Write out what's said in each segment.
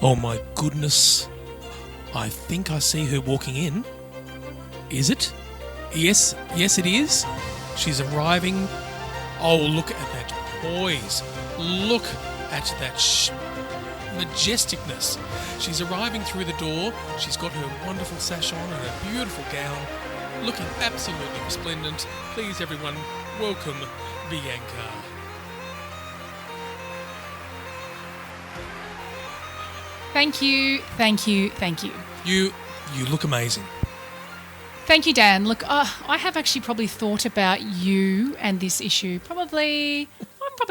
Oh my goodness. I think I see her walking in. Is it? Yes, it is. She's arriving. Oh, look at that poise. Look at that majesticness. She's arriving through the door. She's got her wonderful sash on and her beautiful gown, looking absolutely resplendent. Please, everyone, welcome Bianca. Thank you. You look amazing. Thank you, Dan. Look, I have actually probably thought about you and this issue I'd probably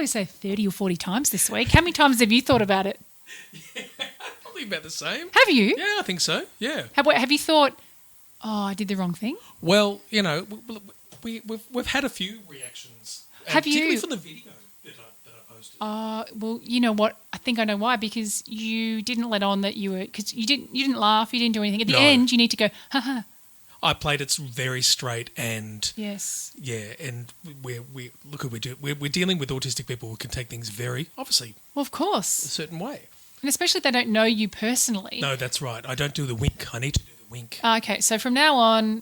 say 30 or 40 times this week. How many times have you thought about it? Yeah, probably about the same. Have you? Yeah, I think so, yeah. Have you thought, I did the wrong thing? Well, you know, we've had a few reactions. Have you? Particularly for the video that I posted. Well, you know what? I think I know why. Because you didn't let on that you were... Because you didn't laugh, you didn't do anything. At the end, you need to go, ha. I played it very straight and... Yes. Yeah, and we're dealing with autistic people who can take things very, obviously... Well, of course. A certain way. And especially if they don't know you personally. No, that's right. I don't do the wink. I need to do the wink. Okay, so from now on,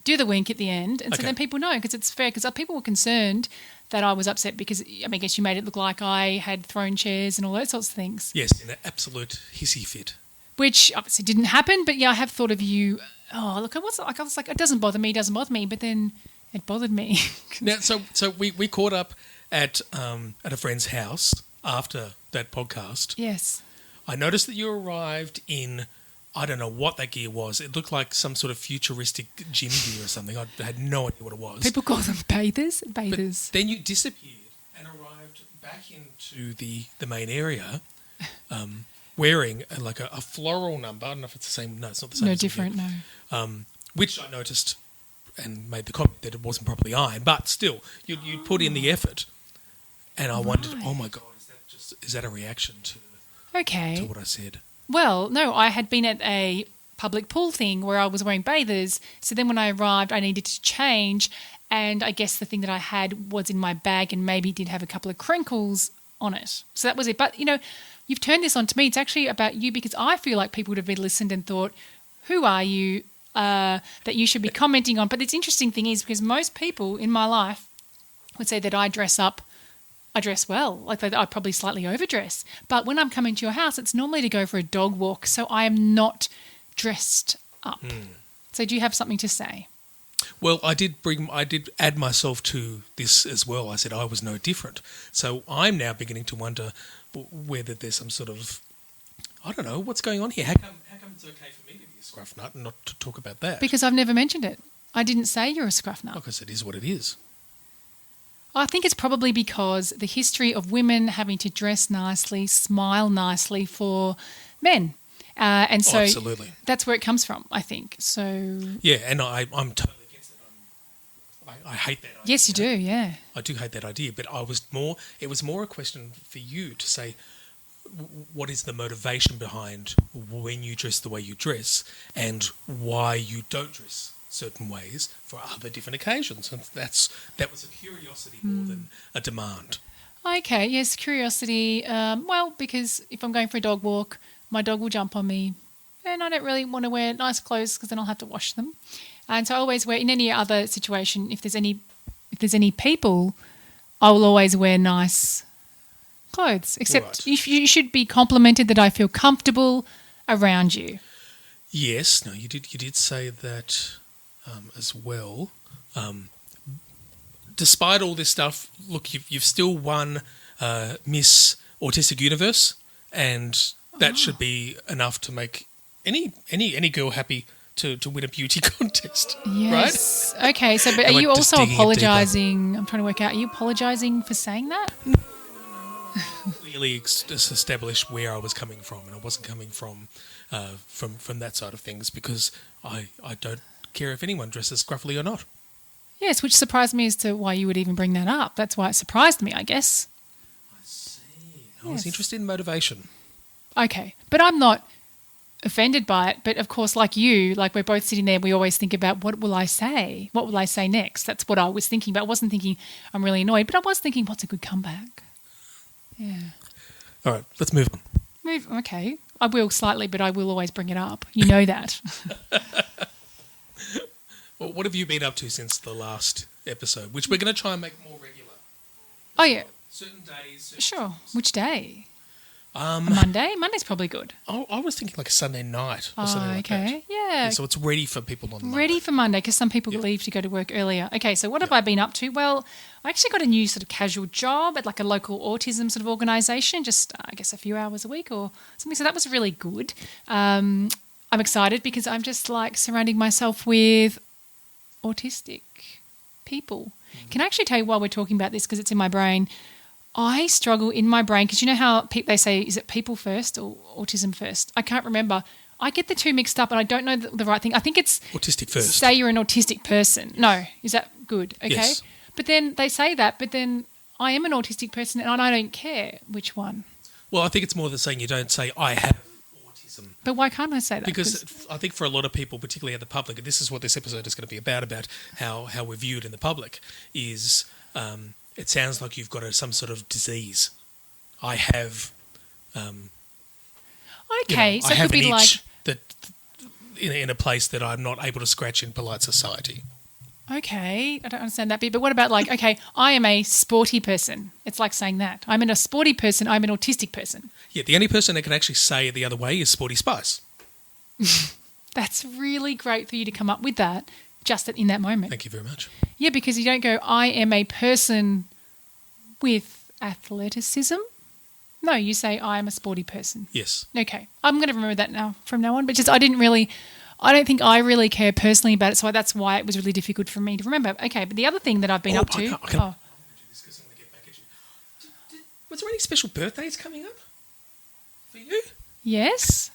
do the wink at the end. And so Okay. then people know, because it's fair. Because people were concerned that I was upset because, I guess you made it look like I had thrown chairs and all those sorts of things. Yes, in an absolute hissy fit. Which obviously didn't happen, but yeah, I have thought of you... Oh, look, I was like, it doesn't bother me, but then it bothered me. Now, so we caught up at a friend's house after that podcast. Yes. I noticed that you arrived in, I don't know what that gear was. It looked like some sort of futuristic gym gear or something. I had no idea what it was. People call them bathers. But then you disappeared and arrived back into the main area wearing a floral number. I don't know if it's the same. No, it's not the same. No, different, no. Which I noticed and made the comment that it wasn't properly ironed, but still, you put in the effort, and I wondered, oh my God, is that a reaction to what I said? Well, no, I had been at a public pool thing where I was wearing bathers, so then when I arrived, I needed to change, and I guess the thing that I had was in my bag and maybe did have a couple of crinkles on it. So that was it. But, you've turned this on to me. It's actually about you because I feel like people would have been listened and thought, who are you? That you should be commenting on. But the interesting thing is because most people in my life would say that I dress well, like I probably slightly overdress. But when I'm coming to your house, it's normally to go for a dog walk, so I am not dressed up. So do you have something to say? Well, I did add myself to this as well. I said I was no different. So I'm now beginning to wonder whether there's some sort of, I don't know, what's going on here. How come it's okay for me to be a scruff nut and not to talk about that? Because I've never mentioned it. I didn't say you're a scruff nut. Because it is what it is. I think it's probably because the history of women having to dress nicely, smile nicely for men. And so absolutely. That's where it comes from, I think. So yeah, and I'm totally against it. I hate that idea. Yes, you do, yeah. I do hate that idea, but it was more a question for you to say, what is the motivation behind when you dress the way you dress and why you don't dress certain ways for other different occasions? And that was a curiosity more than a demand. Okay, yes, curiosity. Well, because if I'm going for a dog walk, my dog will jump on me and I don't really want to wear nice clothes because then I'll have to wash them. And so I always wear, in any other situation, if there's any people, I will always wear nice clothes. Except right. you should be complimented that I feel comfortable around you. Yes, no, you did say that as well. Despite all this stuff, look, you've still won Miss Autistic Universe, and that should be enough to make any girl happy to win a beauty contest, yes. right? Okay, so but are you also apologising? I'm trying to work out, are you apologising for saying that? Clearly establish where I was coming from, and I wasn't coming from that side of things because I don't care if anyone dresses scruffily or not. Yes, which surprised me as to why you would even bring that up. That's why it surprised me, I guess. I see. I was interested in motivation. Okay, but I'm not offended by it. But of course, like you, like we're both sitting there, we always think about what will I say? What will I say next? That's what I was thinking. But I wasn't thinking I'm really annoyed. But I was thinking, what's a good comeback? Yeah. All right, let's move on. Okay. I will slightly, but I will always bring it up. You know that. Well, what have you been up to since the last episode, which we're going to try and make more regular? Oh, yeah. Certain days. Sure. Which day? A Monday? Monday's probably good. I was thinking like a Sunday night or something like that. Okay. Yeah. So it's ready for people on Monday. Ready for Monday because some people leave to go to work earlier. Okay, so what have I been up to? Well, I actually got a new sort of casual job at like a local autism sort of organisation, just I guess a few hours a week or something. So that was really good. I'm excited because I'm just like surrounding myself with autistic people. Can I actually tell you while we're talking about this because it's in my brain, I struggle in my brain because you know how they say, is it people first or autism first? I can't remember. I get the two mixed up and I don't know the right thing. I think it's autistic first. Say you're an autistic person. No, is that good? Okay. Yes. But then they say that, but then I am an autistic person and I don't care which one. Well, I think it's more than saying you don't say I have autism. But why can't I say that? Because I think for a lot of people, particularly at the public, and this is what this episode is going to be about how we're viewed in the public, is it sounds like you've got some sort of disease. I have. Okay, so I it have could be an like itch that in a place that I'm not able to scratch in polite society. Okay, I don't understand that bit. But what about like, okay, I am a sporty person. It's like saying that. I'm a sporty person. I'm an autistic person. Yeah, the only person that can actually say it the other way is Sporty Spice. That's really great for you to come up with that just in that moment. Thank you very much. Yeah, because you don't go, I am a person with athleticism. No, you say, I am a sporty person. Yes. Okay, I'm going to remember that now from now on. But just I don't think I really care personally about it, so that's why it was really difficult for me to remember. Okay, but the other thing that I've been up to... I'm going to do this because I'm going to get back at you. Was there any special birthdays coming up for you? Yes.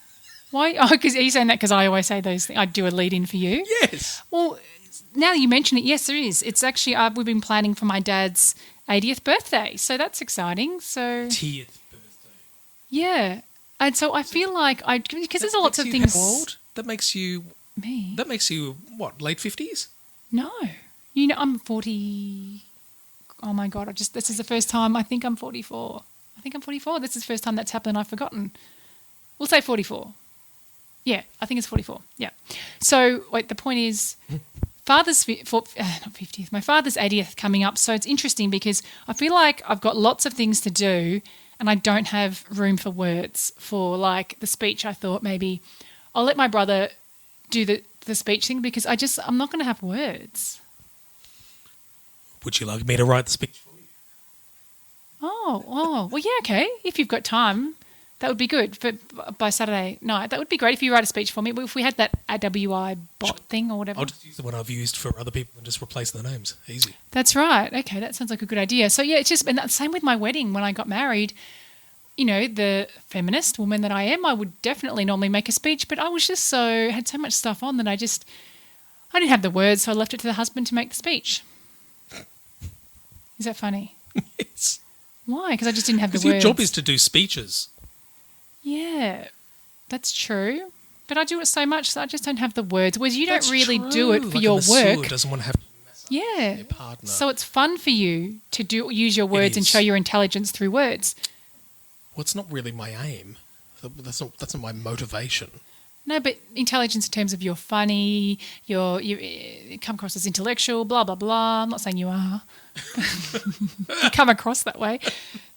Why? Oh, because are you saying that because I always say those things? I do a lead-in for you? Yes. Well, now that you mention it, yes, there is. It's actually, we've been planning for my dad's 80th birthday, so that's exciting. So 80th birthday. Yeah. And so I feel like because there's lots of things... How old? That makes you... Me? That makes you, what, late 50s? No. You know, I'm 40... Oh, my God. This is the first time I think I'm 44. I think I'm 44. This is the first time that's happened and I've forgotten. We'll say 44. Yeah, I think it's 44. Yeah. So, wait, the point is... not 50th, my father's 80th coming up. So it's interesting because I feel like I've got lots of things to do and I don't have room for words for like the speech. I thought maybe I'll let my brother do the speech thing because I'm not going to have words. Would you like me to write the speech for you? Oh, well, yeah, okay. If you've got time, that would be good. But by Saturday night, that would be great if you write a speech for me. If we had that AWI bot thing or whatever. I'll just use the one I've used for other people and just replace the names. Easy. That's right. Okay, that sounds like a good idea. So, yeah, it's just, and that's same with my wedding when I got married. You know, the feminist woman that I am, I would definitely normally make a speech, but I was just had so much stuff on that I didn't have the words, so I left it to the husband to make the speech. Is that funny? Yes. Why? Because I just didn't have the words. Because your job is to do speeches. Yeah, that's true. But I do it so much that I just don't have the words. Whereas you don't really do it for your work. Doesn't want to have to mess up their partner. So it's fun for you to use your words and show your intelligence through words. Well, it's not really my aim. That's not my motivation. No, but intelligence in terms of you're funny, you come across as intellectual, blah, blah, blah. I'm not saying you are. You come across that way.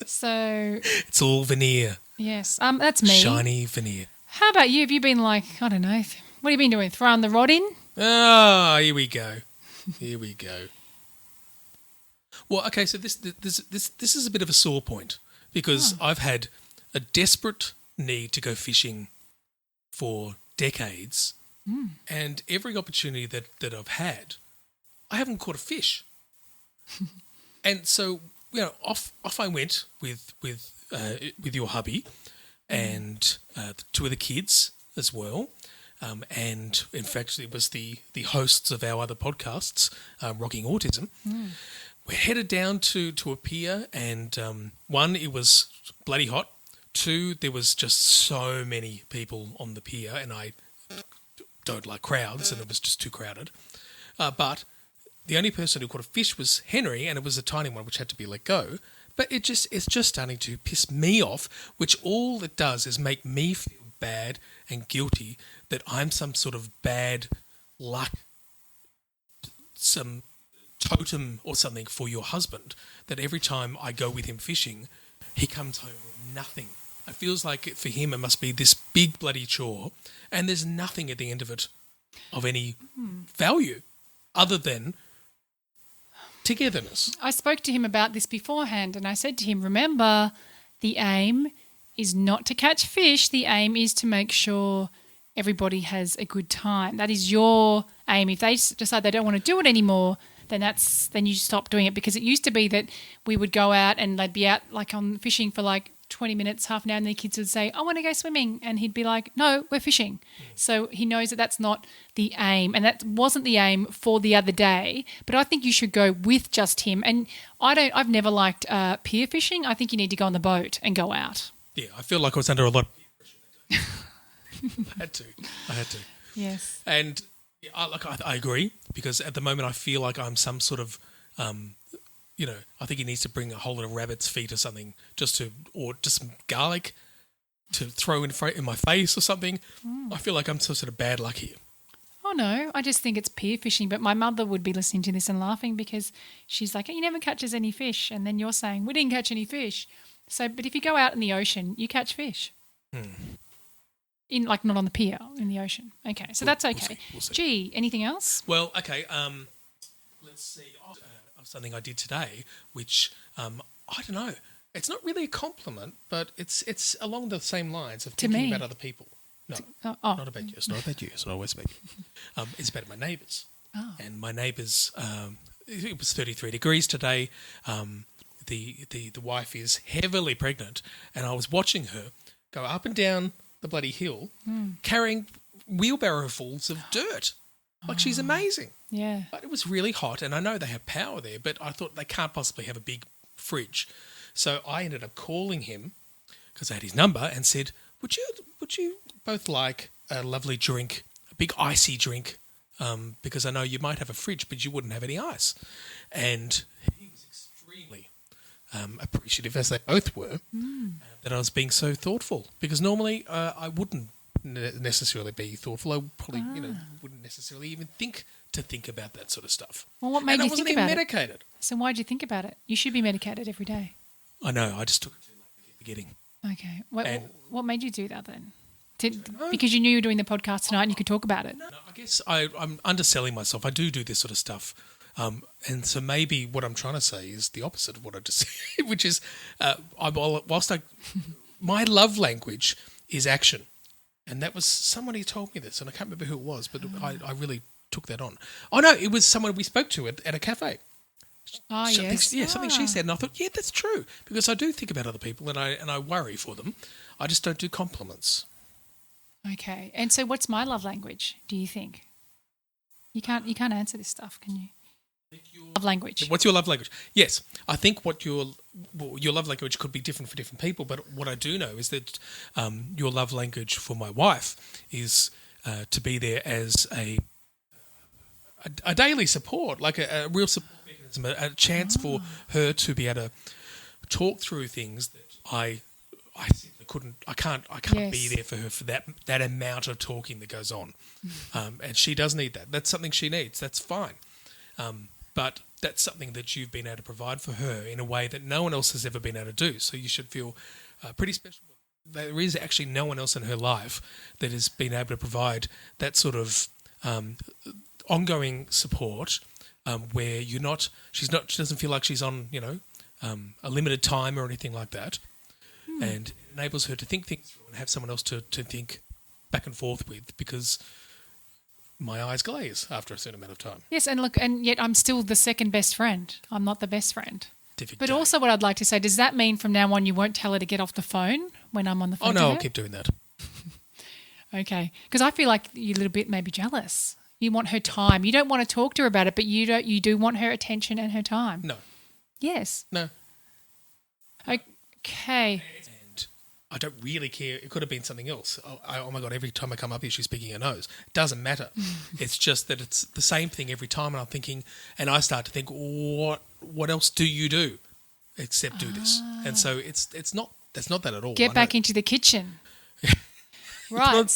So... It's all veneer. Yes, that's me. Shiny veneer. How about you? Have you been like, I don't know, what have you been doing? Throwing the rod in? Ah, here we go. Here we go. Well, okay, so this is a bit of a sore point because I've had a desperate need to go fishing for decades, and every opportunity that I've had, I haven't caught a fish. And so, you know, off I went with your hubby and two of the kids as well. And in fact, it was the hosts of our other podcasts, Rocking Autism. We're headed down to a pier, and one, it was bloody hot. 2, there was just so many people on the pier, and I don't like crowds, and it was just too crowded. But the only person who caught a fish was Henry, and it was a tiny one which had to be let go. But it's just starting to piss me off, which all it does is make me feel bad and guilty that I'm some sort of bad luck, some totem or something for your husband, that every time I go with him fishing, he comes home with nothing. It feels like for him it must be this big bloody chore, and there's nothing at the end of it of any value other than togetherness. I spoke to him about this beforehand, and I said to him, remember, the aim is not to catch fish. The aim is to make sure everybody has a good time. That is your aim. If they decide they don't want to do it anymore, then you stop doing it, because it used to be that we would go out and they'd be out like on fishing for like 20 minutes, half an hour, and the kids would say, I want to go swimming. And he'd be like, no, we're fishing. So he knows that that's not the aim, and that wasn't the aim for the other day. But I think you should go with just him. And I've never liked pier fishing. I think you need to go on the boat and go out. Yeah, I feel like I was under a lot of peer pressure that day. I had to. Yes. And I agree, because at the moment I feel like I'm some sort of, I think he needs to bring a whole lot of rabbit's feet or something, or just some garlic to throw in my face or something. I feel like I'm some sort of bad luck here. Oh, no, I just think it's pier fishing. But my mother would be listening to this and laughing, because she's like, he never catches any fish. And then you're saying, we didn't catch any fish. So, but if you go out in the ocean, you catch fish. Not on the pier, in the ocean. Okay, so that's okay. We'll see. Gee, anything else? Well, okay, let's see. Something I did today, which, I don't know, it's not really a compliment, but it's along the same lines of thinking about other people. No, not about you. It's not about you. It's not always about you. It's about my neighbours. Oh. And my neighbours, it was 33 degrees today. The wife is heavily pregnant, and I was watching her go up and down the bloody hill carrying wheelbarrowfuls of dirt. Like, she's amazing. Yeah. But it was really hot, and I know they have power there, but I thought they can't possibly have a big fridge. So I ended up calling him, because I had his number, and said, would you both like a lovely drink, a big icy drink, because I know you might have a fridge, but you wouldn't have any ice. And he was extremely appreciative, as they both were, that I was being so thoughtful, because normally I wouldn't necessarily be thoughtful. I probably wouldn't necessarily even think about that sort of stuff. Well, what made you think about it? I wasn't even medicated. So why did you think about it? You should be medicated every day. I know. I just took it too late to keep forgetting. Okay. What made you do that then? Because you knew you were doing the podcast tonight and you could talk about it. No, I guess I'm underselling myself. I do this sort of stuff. And so maybe what I'm trying to say is the opposite of what I just said, which is my love language is action. And that was somebody who told me this, and I can't remember who it was, but I really took that on. Oh, no, it was someone we spoke to at a cafe. Oh, yes. Yeah, something she said, and I thought, yeah, that's true, because I do think about other people, and I worry for them. I just don't do compliments. Okay. And so what's my love language, do you think? You can't answer this stuff, can you? Love language. What's your love language? Yes, I think what your love language could be different for different people, but what I do know is that your love language for my wife is to be there as a daily support, like a real support mechanism, a chance for her to be able to talk through things that I simply couldn't. I can't be there for her for that amount of talking that goes on, and she does need that. That's something she needs. That's fine. But that's something that you've been able to provide for her in a way that no one else has ever been able to do. So you should feel pretty special. There is actually no one else in her life that has been able to provide that sort of ongoing support where she doesn't feel like she's on, a limited time or anything like that. And it enables her to think things through and have someone else to think back and forth with, because my eyes glaze after a certain amount of time. Yes, and yet I'm still the second best friend. I'm not the best friend. Difficult. But also what I'd like to say, does that mean from now on you won't tell her to get off the phone when I'm on the phone? Oh, no, I'll keep doing that. Okay. Because I feel like you're a little bit maybe jealous. You want her time. You don't want to talk to her about it, but you do want her attention and her time. No. Yes. No. Okay. And I don't really care. It could have been something else. Oh my God, every time I come up here, she's picking her nose. It doesn't matter. It's just that it's the same thing every time. And I'm thinking, and I start to think, what else do you do except do this? And so that's not that at all. Get back into the kitchen. Right.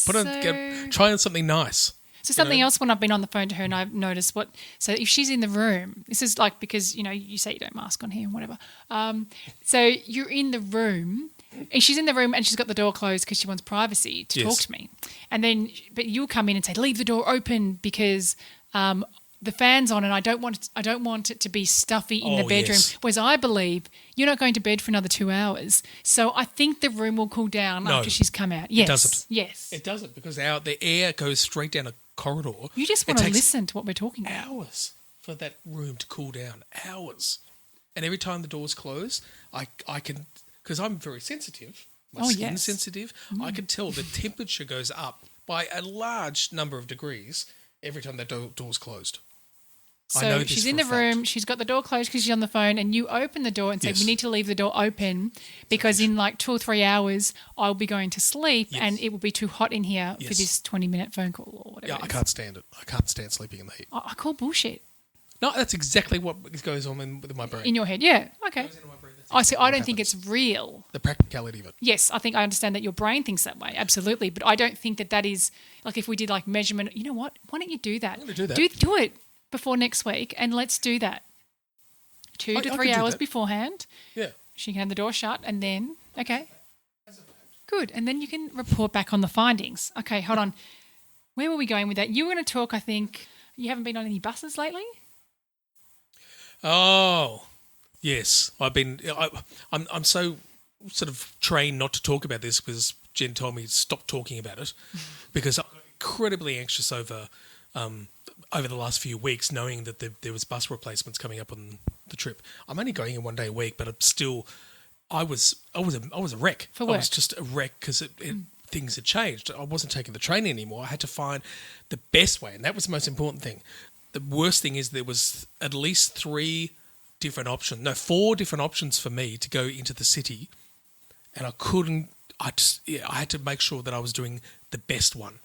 Try on something nice. So something else when I've been on the phone to her and I've noticed so if she's in the room, this is like because, you say you don't mask on here and whatever. So you're in the room and she's in the room and she's got the door closed because she wants privacy to talk to me. And then, but you'll come in and say, leave the door open because the fan's on and I don't want it to be stuffy in the bedroom. Yes. Whereas I believe you're not going to bed for another 2 hours. So I think the room will cool down after she's come out. Yes. It doesn't. Yes. It doesn't because the air goes straight down a corridor. You just want to listen to what we're talking about. Hours for that room to cool down. Hours. And every time the door's closed, I can, because I'm very sensitive. My skin's sensitive. I can tell the temperature goes up by a large number of degrees every time that door's closed. So she's in the room, she's got the door closed because she's on the phone, and you open the door and say, we need to leave the door open because in like 2 or 3 hours I'll be going to sleep and it will be too hot in here for this 20-minute phone call or whatever. Yeah, I can't stand it. I can't stand sleeping in the heat. I call bullshit. No, that's exactly what goes on with my brain. In your head, yeah. Okay. I don't think it's real. The practicality of it. Yes, I think I understand that your brain thinks that way, absolutely. But I don't think that is, like if we did like measurement, you know what? Why don't you do that? I'm going to do that. Do it before next week and let's do that. 2 to 3 hours beforehand. Yeah. She can have the door shut and then, okay. Good. And then you can report back on the findings. Okay, hold on. Where were we going with that? You were going to talk, I think, you haven't been on any buses lately? Oh, yes. I'm so sort of trained not to talk about this because Jen told me to stop talking about it because I'm incredibly anxious over the last few weeks knowing that there was bus replacements coming up on the trip. I'm only going in 1 day a week, but I was a wreck. For work. I was just a wreck because things had changed. I wasn't taking the train anymore. I had to find the best way, and that was the most important thing. The worst thing is there was at least 4 different options for me to go into the city, and I couldn't. I had to make sure that I was doing the best one.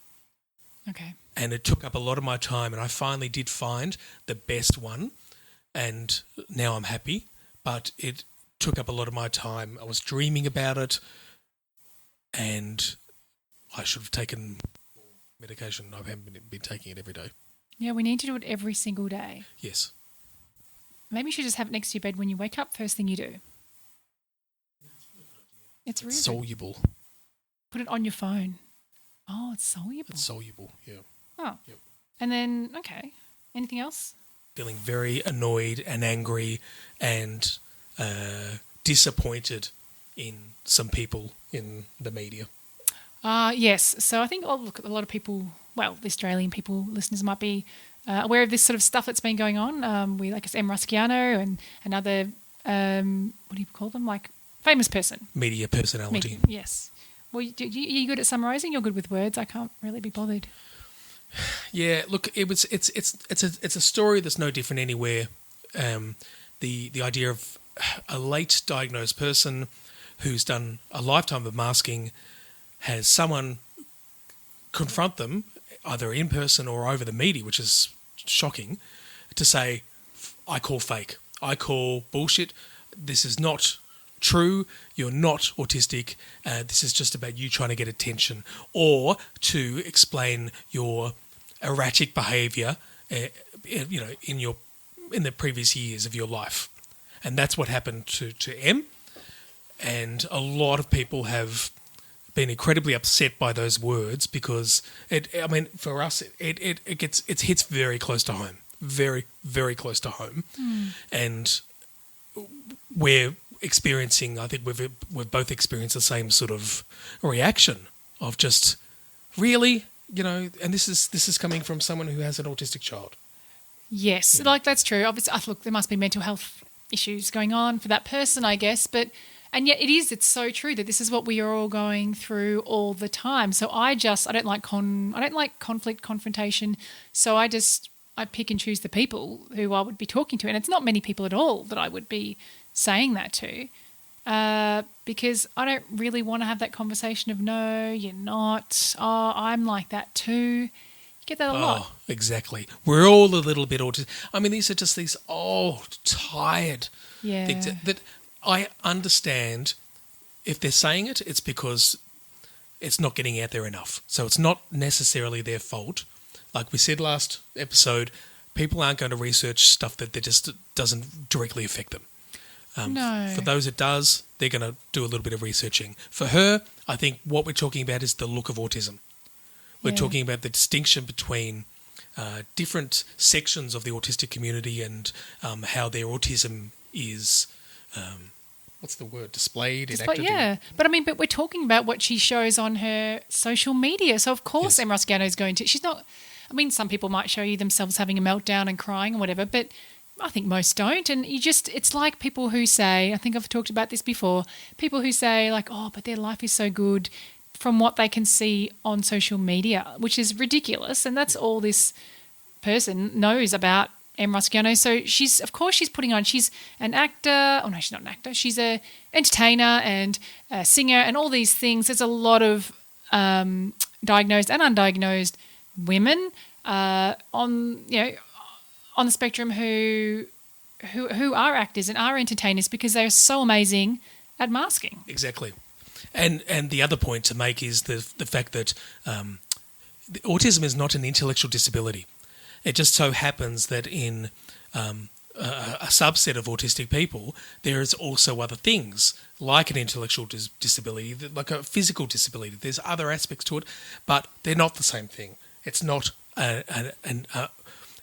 Okay. And it took up a lot of my time, and I finally did find the best one, and now I'm happy. But it took up a lot of my time. I was dreaming about it, and I should have taken medication. I haven't been taking it every day. Yeah, we need to do it every single day. Yes. Maybe you should just have it next to your bed when you wake up, first thing you do. It's really soluble. Put it on your phone. Oh, it's soluble. It's soluble, yeah. Oh. Yep. And then, okay. Anything else? Feeling very annoyed and angry and disappointed in some people in the media. Yes. So I think, look, a lot of people, well, the Australian people, listeners might be aware of this sort of stuff that's been going on. We, like M. Rusciano and another, what do you call them? Like famous person. Media personality. Yes. Well, you're good at summarising. You're good with words. I can't really be bothered. Yeah, look, it's a story that's no different anywhere. The idea of a late diagnosed person who's done a lifetime of masking has someone confront them either in person or over the media, which is shocking, to say, I call fake, I call bullshit, this is not true, you're not autistic, this is just about you trying to get attention, or to explain your erratic behaviour in the previous years of your life. And that's what happened to M, and a lot of people have been incredibly upset by those words because for us it hits very close to home, very, very close to home. And we're experiencing, I think we've both experienced the same sort of reaction of just really, and this is coming from someone who has an autistic child. Yes, like that's true. Obviously, look, there must be mental health issues going on for that person, I guess, and yet it's so true that this is what we are all going through all the time. So I don't like conflict, confrontation. So I pick and choose the people who I would be talking to, and it's not many people at all that I would be saying that to. because I don't really want to have that conversation of, no, you're not. Oh, I'm like that too. You get that a lot. Oh, exactly. We're all a little bit autistic. I mean, these are just these old, tired things that I understand. If they're saying it, it's because it's not getting out there enough. So it's not necessarily their fault. Like we said last episode, people aren't going to research stuff that just doesn't directly affect them. No. For those it does, they're going to do a little bit of researching. For her, I think what we're talking about is the look of autism. We're talking about the distinction between different sections of the autistic community and how their autism is, what's the word, displayed, enacted. Yeah, but we're talking about what she shows on her social media. So of course Emma Rosciano is going to. She's not. I mean, some people might show you themselves having a meltdown and crying or whatever, but I think most don't. And it's like people who say, I think I've talked about this before, people who say like, oh, but their life is so good from what they can see on social media, which is ridiculous. And that's all this person knows about Em Rosciano. So she's putting on, she's an actor. Oh no, she's not an actor. She's a entertainer and a singer and all these things. There's a lot of diagnosed and undiagnosed women on the spectrum who are actors and are entertainers because they're so amazing at masking. Exactly. And the other point to make is the fact that autism is not an intellectual disability. It just so happens that in a subset of autistic people, there is also other things like an intellectual disability, like a physical disability. There's other aspects to it, but they're not the same thing. It's not an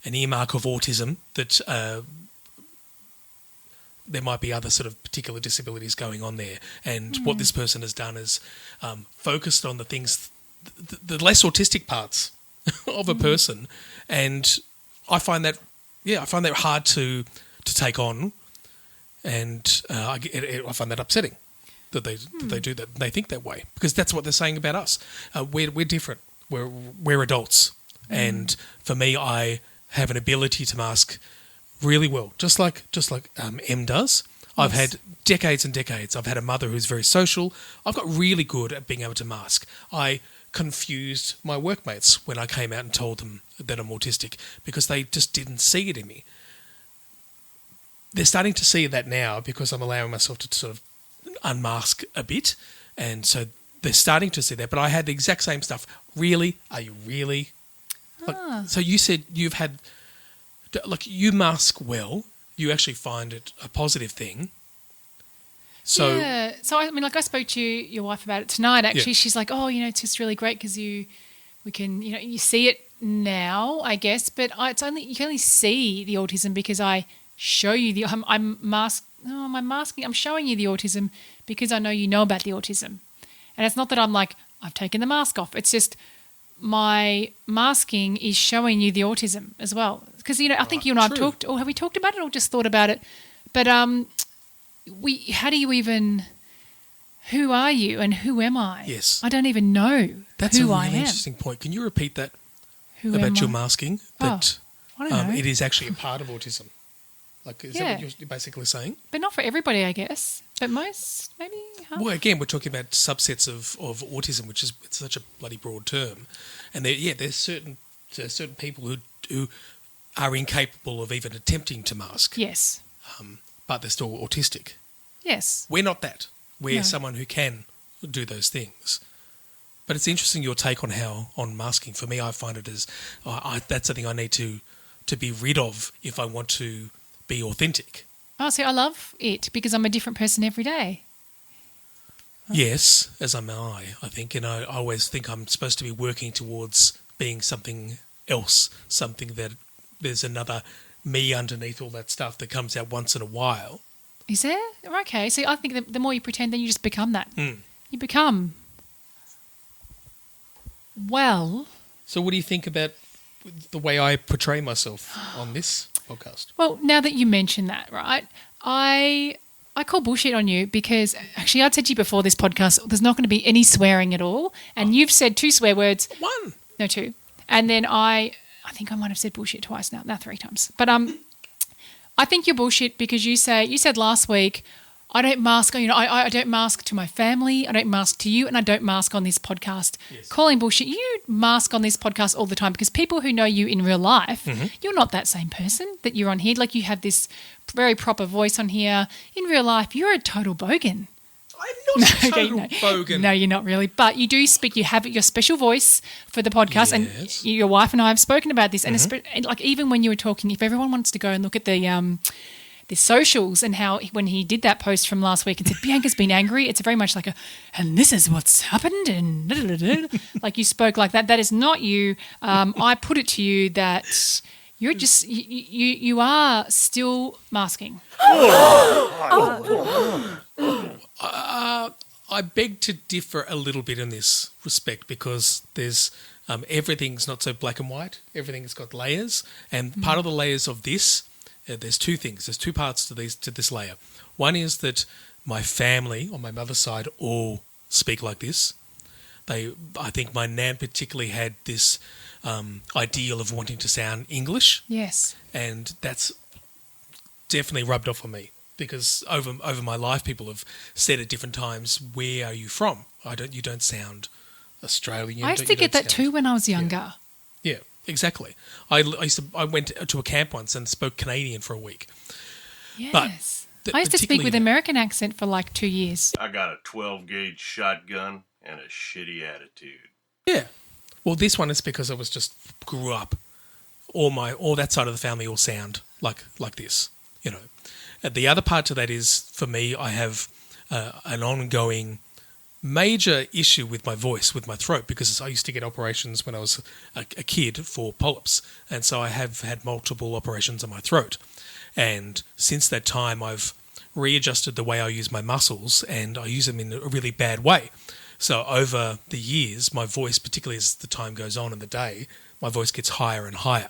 earmark of autism that there might be other sort of particular disabilities going on there. And what this person has done is focused on the things, the less autistic parts of a person. And I find that hard to take on. And I find that upsetting that they do that. They think that way because that's what they're saying about us. We're different. We're adults. And for me, I have an ability to mask really well, just like Em does. I've had decades and decades. I've had a mother who's very social. I've got really good at being able to mask. I confused my workmates when I came out and told them that I'm autistic because they just didn't see it in me. They're starting to see that now because I'm allowing myself to sort of unmask a bit, and so they're starting to see that. But I had the exact same stuff. Really? Are you really? So you said you've had, like, you mask well. You actually find it a positive thing. So yeah. So I spoke to your wife about it tonight. Actually, she's like, "Oh, it's just really great because we can, you see it now, I guess. But you can only see the autism because I show you I'm masking. I'm showing you the autism because I know you know about the autism, and it's not that I'm like I've taken the mask off. It's just my masking is showing you the autism as well. Because I think you and I have talked, or have we talked about it, or just thought about it? But how do you even? Who are you and who am I? Yes, I don't even know that's who a I really am. interesting point. Can you repeat that Who about am your I? masking? That I don't know. it is actually a part of autism. Like, is that what you're basically saying? But not for everybody, I guess. But most, maybe. Half. Well, again, we're talking about subsets of autism, which is it's such a bloody broad term, and there's certain people who are incapable of even attempting to mask. Yes. But they're still autistic. Yes. We're not that. We're someone who can do those things. But it's interesting your take on masking. For me, I find it as that's something I need to be rid of if I want to be authentic. Oh, see, I love it because I'm a different person every day. Yes, as am I think. And I always think I'm supposed to be working towards being something else, something that there's another me underneath all that stuff that comes out once in a while. Is there? Okay. See, I think that the more you pretend, then you just become that. You become. Well. So what do you think about the way I portray myself on this podcast? Well, now that you mention that, right, I call bullshit on you because actually I'd said to you before this podcast there's not going to be any swearing at all, and you've said 2 swear words. 1. No, 2. And then I think I might have said bullshit twice now 3 times. But I think you're bullshit because you said last week, I don't mask, I don't mask to my family, I don't mask to you, and I don't mask on this podcast. Yes. Calling bullshit. You mask on this podcast all the time because people who know you in real life, Mm-hmm. you're not that same person that you're on here. Like you have this very proper voice on here. In real life, you're a total bogan. I'm not a total bogan. No, you're not really. But you do speak. You have your special voice for the podcast, Yes. and your wife and I have spoken about this. Mm-hmm. And like even when you were talking, if everyone wants to go and look at the socials and how when he did that post from last week and said Bianca's been angry, it's very much like and this is what's happened and like you spoke like that. That is not you. I put it to you that you're just you are still masking. I beg to differ a little bit in this respect because there's everything's not so black and white. Everything's got layers, and part of the layers of this, there's two things. There's two parts to this layer. One is that my family on my mother's side all speak like this. I think my nan particularly had this ideal of wanting to sound English. Yes. And that's definitely rubbed off on me because over my life, people have said at different times, "Where are you from? You don't sound Australian." I used to get that too when I was younger. Yeah, exactly. I went to a camp once and spoke Canadian for a week. Yes. But I used to speak with American accent for like 2 years. I got a 12-gauge shotgun and a shitty attitude. Yeah. Well, this one is because I was just grew up. All that side of the family all sound like this, you know. And the other part to that is, for me, I have an ongoing major issue with my voice, with my throat, because I used to get operations when I was a kid for polyps, and so I have had multiple operations on my throat. And since that time, I've readjusted the way I use my muscles, and I use them in a really bad way. So over the years, my voice, particularly as the time goes on in the day, my voice gets higher and higher.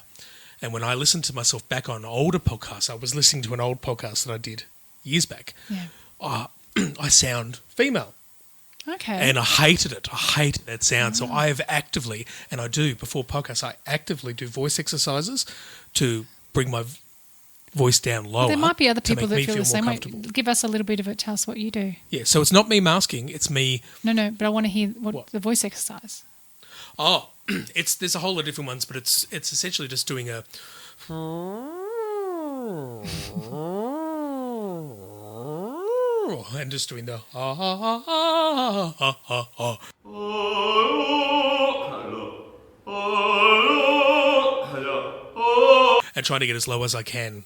And when I listen to myself back on older podcasts, I was listening to an old podcast that I did years back. Yeah. I sound female. Okay. And I hated it. I hated that sound. So I have actively, and I do before podcasts, I actively do voice exercises to bring my voice down lower. There might be other to people make that me feel the same way. comfortable. Give us a little bit of it. Tell us what you do. Yeah, so it's not me masking, it's me. No, but I want to hear What? the voice exercise. Oh, there's a whole lot of different ones, but it's essentially just doing a. And just doing the and trying to get as low as I can,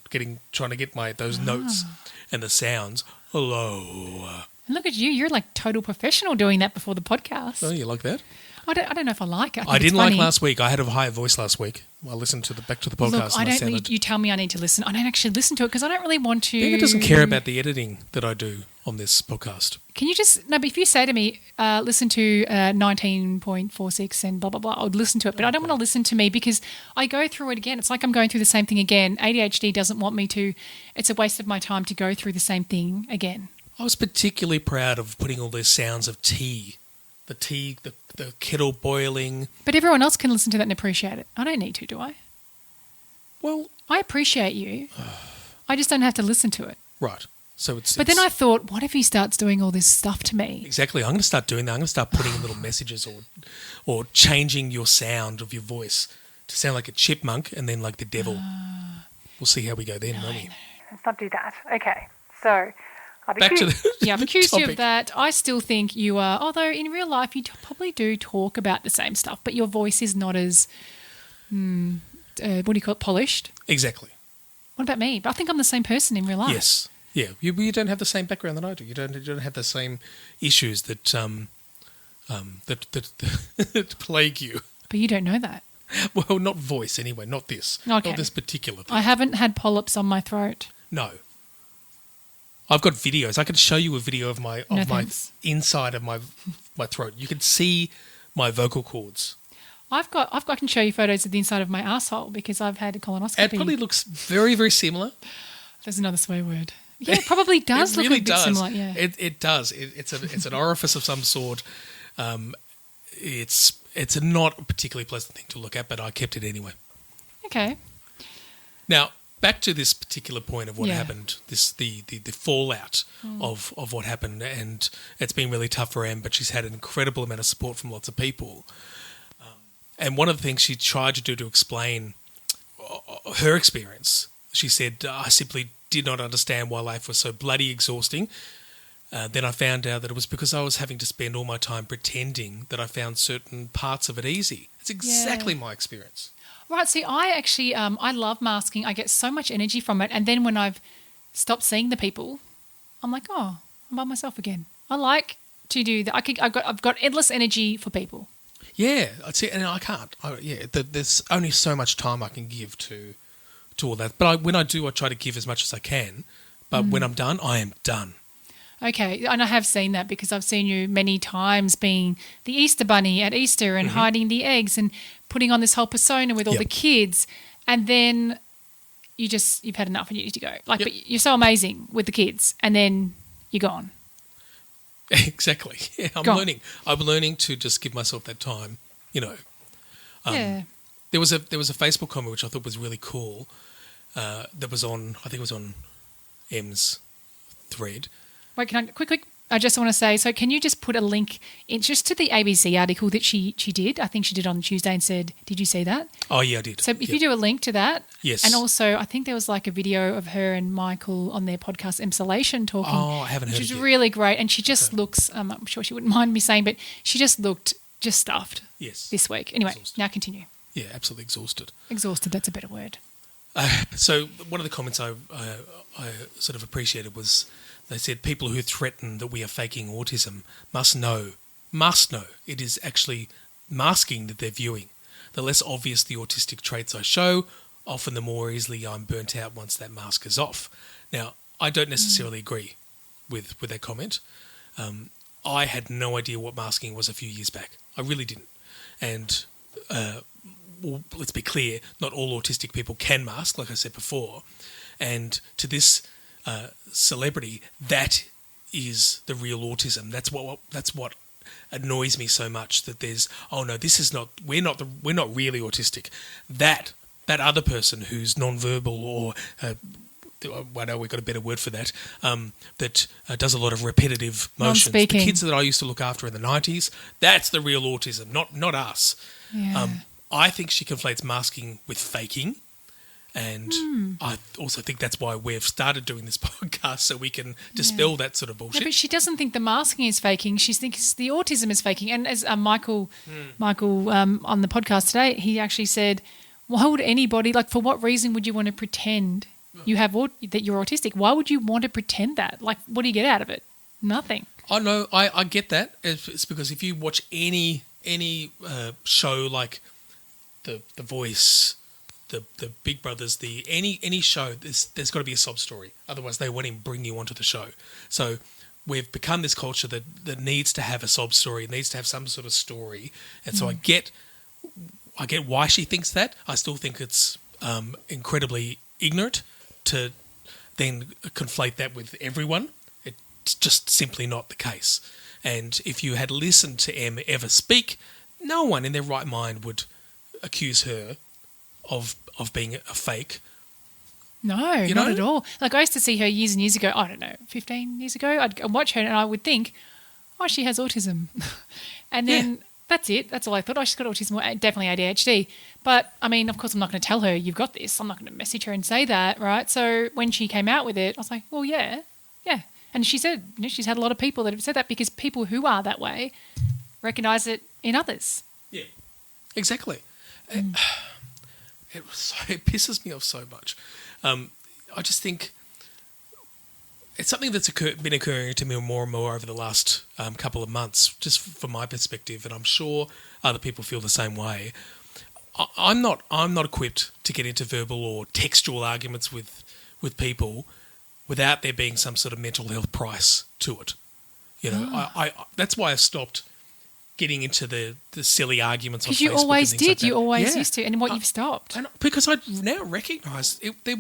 trying to get those notes and the sounds low. And look at you. You're like total professional doing that before the podcast. Oh, you like that? I don't know if I like it. I didn't like funny. last week. I had a higher voice last week. I listened back to the podcast. Look, I and don't. sounded. You tell me I need to listen. I don't actually listen to it because I don't really want to. Bianca doesn't care about the editing that I do on this podcast. Can you just no? But if you say to me, listen to 19.46 and blah blah blah, I would listen to it. But I don't want to listen to me because I go through it again. It's like I'm going through the same thing again. ADHD doesn't want me to. It's a waste of my time to go through the same thing again. I was particularly proud of putting all those sounds of tea, the kettle boiling. But everyone else can listen to that and appreciate it. I don't need to, do I? Well, I appreciate you. I just don't have to listen to it. right. So it's. But then I thought, what if he starts doing all this stuff to me? Exactly. I'm going to start doing that. I'm going to start putting in little messages or changing your sound of your voice to sound like a chipmunk and then like the devil. We'll see how we go then, won't we? Let's not do that. Okay. So Back to the yeah, I've accused you topic. of that. I still think you are, although in real life you probably do talk about the same stuff, but your voice is not as, what do you call it, polished. Exactly. What about me? But I think I'm the same person in real life. Yes. Yeah. You don't have the same background that I do. You don't have the same issues that that plague you. But you don't know that. Well, not voice anyway. Not this. Okay. Not this particular thing. I haven't had polyps on my throat. No. I've got videos. I can show you a video of my thanks. inside of my throat. You can see my vocal cords. I can show you photos of the inside of my asshole because I've had a colonoscopy. It probably looks very, very similar. There's another swear word. Yeah, it probably does It look really a bit does. similar. Yeah. It does. It's an orifice of some sort. It's not a particularly pleasant thing to look at, but I kept it anyway. Okay. Now, back to this particular point of what Yeah. happened, the fallout of what happened, and it's been really tough for Em, but she's had an incredible amount of support from lots of people. And one of the things she tried to do to explain her experience, she said, I simply did not understand why life was so bloody exhausting. Then I found out that it was because I was having to spend all my time pretending that I found certain parts of it easy. It's exactly my experience. Right. See, I actually, I love masking. I get so much energy from it. And then when I've stopped seeing the people, I'm like, oh, I'm by myself again. I like to do that. I've got endless energy for people. Yeah, I'd say, and I can't. There's only so much time I can give to all that. But when I do, I try to give as much as I can. But when I'm done, I am done. Okay, and I have seen that because I've seen you many times being the Easter bunny at Easter and hiding the eggs and putting on this whole persona with all the kids, and then you've had enough and you need to go. But you're so amazing with the kids, and then you're gone. Exactly. Yeah, I'm learning to just give myself that time. Yeah. There was a Facebook comment which I thought was really cool. That was on, I think it was on M's thread. Wait, can I quick? I just want to say, so can you just put a link in just to the ABC article that she did? I think she did on Tuesday and said, did you see that? Oh, yeah, I did. So if you do a link to that. Yes. And also, I think there was like a video of her and Michael on their podcast, Emsolation, talking. Oh, I haven't heard it Which was yet. really great. And she just looks, I'm sure she wouldn't mind me saying, but she just looked just stuffed this week. Anyway, now continue. Yeah, absolutely exhausted. Exhausted, that's a better word. So one of the comments I sort of appreciated was they said people who threaten that we are faking autism must know it is actually masking that they're viewing. The less obvious the autistic traits I show, often the more easily I'm burnt out once that mask is off. Now, I don't necessarily agree with that comment. I had no idea what masking was a few years back. I really didn't. And well, let's be clear, not all autistic people can mask, like I said before. And to this celebrity, that is the real autism. That's what annoys me so much. That there's, oh no, this is not. We're not really autistic. That other person who's nonverbal or I know we've got a better word for that. That does a lot of repetitive motions. Non-speaking. The kids that I used to look after in the 90s. That's the real autism, not us. Yeah. I think she conflates masking with faking. And I also think that's why we've started doing this podcast, so we can dispel that sort of No, bullshit. but she doesn't think the masking is faking. She thinks the autism is faking. And as Michael on the podcast today, he actually said, why would anybody, like, for what reason would you want to pretend you have that you're autistic? Why would you want to pretend that? Like, what do you get out of it? Nothing. I know, I get that. It's because if you watch any show like The Voice, the Big Brothers, any show, there's got to be a sob story. Otherwise, they won't even bring you onto the show. So we've become this culture that needs to have a sob story, needs to have some sort of story. And so I get why she thinks that. I still think it's incredibly ignorant to then conflate that with everyone. It's just simply not the case. And if you had listened to Em ever speak, no one in their right mind would accuse her of being a fake. No, not at all. Like, I used to see her years and years ago, I don't know, 15 years ago, I'd watch her and I would think, oh, she has autism. And then that's it. That's all I thought. Oh, she's got autism, definitely ADHD. But, I mean, of course, I'm not going to tell her you've got this. I'm not going to message her and say that, right? So when she came out with it, I was like, well, yeah. And she said, she's had a lot of people that have said that because people who are that way recognise it in others. Yeah, exactly. It pisses me off so much. I just think it's something that's been occurring to me more and more over the last couple of months, just from my perspective, and I'm sure other people feel the same way. I'm not equipped to get into verbal or textual arguments with people without there being some sort of mental health price to it. I that's why I stopped getting into the silly arguments on Facebook. Because you always did. Like you always used to. And you've stopped. Because I now recognise there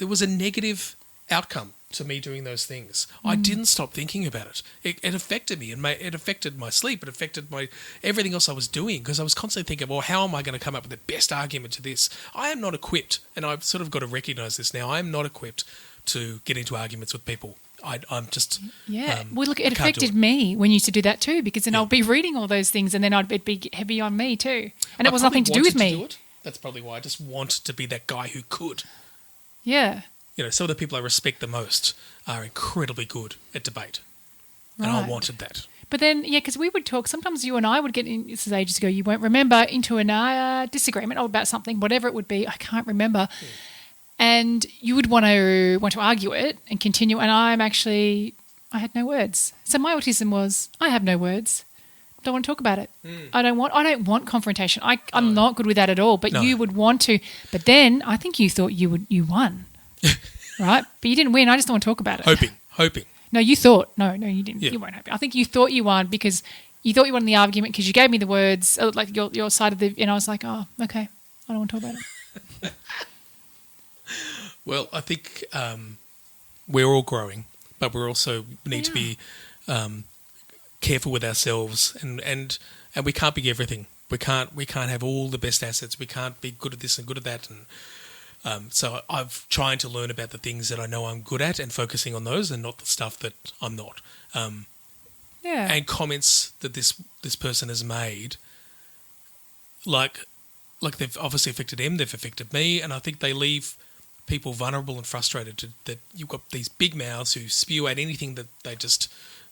was a negative outcome to me doing those things. I didn't stop thinking about it. It affected me, and it affected my sleep. It affected my everything else I was doing, because I was constantly thinking, well, how am I going to come up with the best argument to this? I am not equipped, and I've sort of got to recognise this now. I am not equipped to get into arguments with people. I'm just well, look, it can't do affected me when you used to do that too, because then I'll be reading all those things, and then it'd be heavy on me too, and it was nothing to do with me. That's probably why I just wanted to be that guy who could. Yeah. You know, some of the people I respect the most are incredibly good at debate. And I wanted that. But then, because we would talk, sometimes you and I would get in, this is ages ago, you won't remember, into a disagreement about something, whatever it would be, I can't remember. Yeah. And you would want to argue it and continue, and I had no words. So my autism was, I have no words. Don't want to talk about it. I don't want confrontation. I'm not good with that at all, but you would want to. But then I think you thought you won. Right? But you didn't win. I just don't want to talk about it. Hoping. No, you thought. No, you didn't. Yeah. You weren't hoping. I think you thought you won because you thought you won the argument because you gave me the words, like your side of the, and I was like, oh, okay, I don't want to talk about it. Well, I think we're all growing, but we also need to be careful with ourselves, and we can't be everything. We can't have all the best assets. We can't be good at this and good at that, and so I've trying to learn about the things that I know I'm good at and focusing on those and not the stuff that I'm not. And comments that this person has made, like they've obviously affected them, they've affected me, and I think they leave people vulnerable and frustrated. That you've got these big mouths who spew out anything that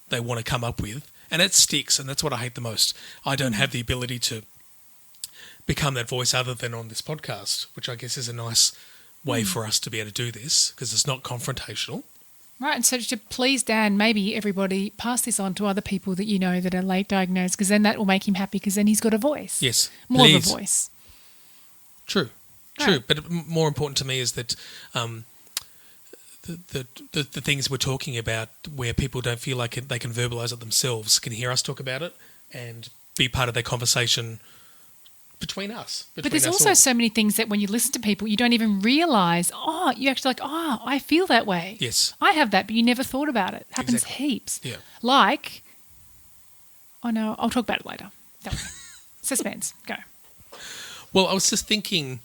they want to come up with, and it sticks, and that's what I hate the most. I don't have the ability to become that voice other than on this podcast, which I guess is a nice way for us to be able to do this because it's not confrontational. Right, and so to please Dan, maybe everybody pass this on to other people that you know that are late diagnosed, because then that will make him happy because then he's got a voice. Yes. More of a voice. True. Right. But more important to me is that the things we're talking about where people don't feel like they can verbalise it themselves, can hear us talk about it and be part of that conversation between us. But there's also so many things that when you listen to people, you don't even realise, you actually like, I feel that way. Yes. I have that, but you never thought about it. It happens heaps. Yeah. Like, no, I'll talk about it later. Don't worry. Suspense. Go. Well, I was just thinking,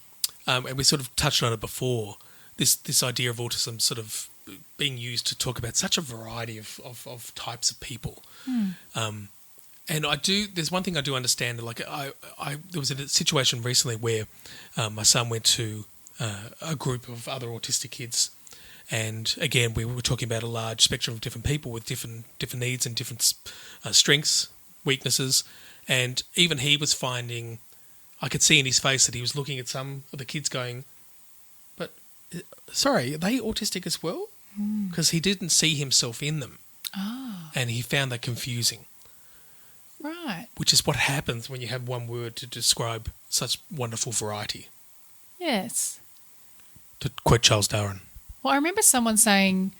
and we sort of touched on it before, this idea of autism sort of being used to talk about such a variety of types of people. And there's one thing I do understand, like there was a situation recently where my son went to a group of other autistic kids, and again, we were talking about a large spectrum of different people with different needs and different strengths, weaknesses, and even he was finding, I could see in his face that he was looking at some of the kids going, but sorry, are they autistic as well? Because he didn't see himself in them. And he found that confusing. Right. Which is what happens when you have one word to describe such wonderful variety. Yes. To quote Charles Darwin. Well, I remember someone saying,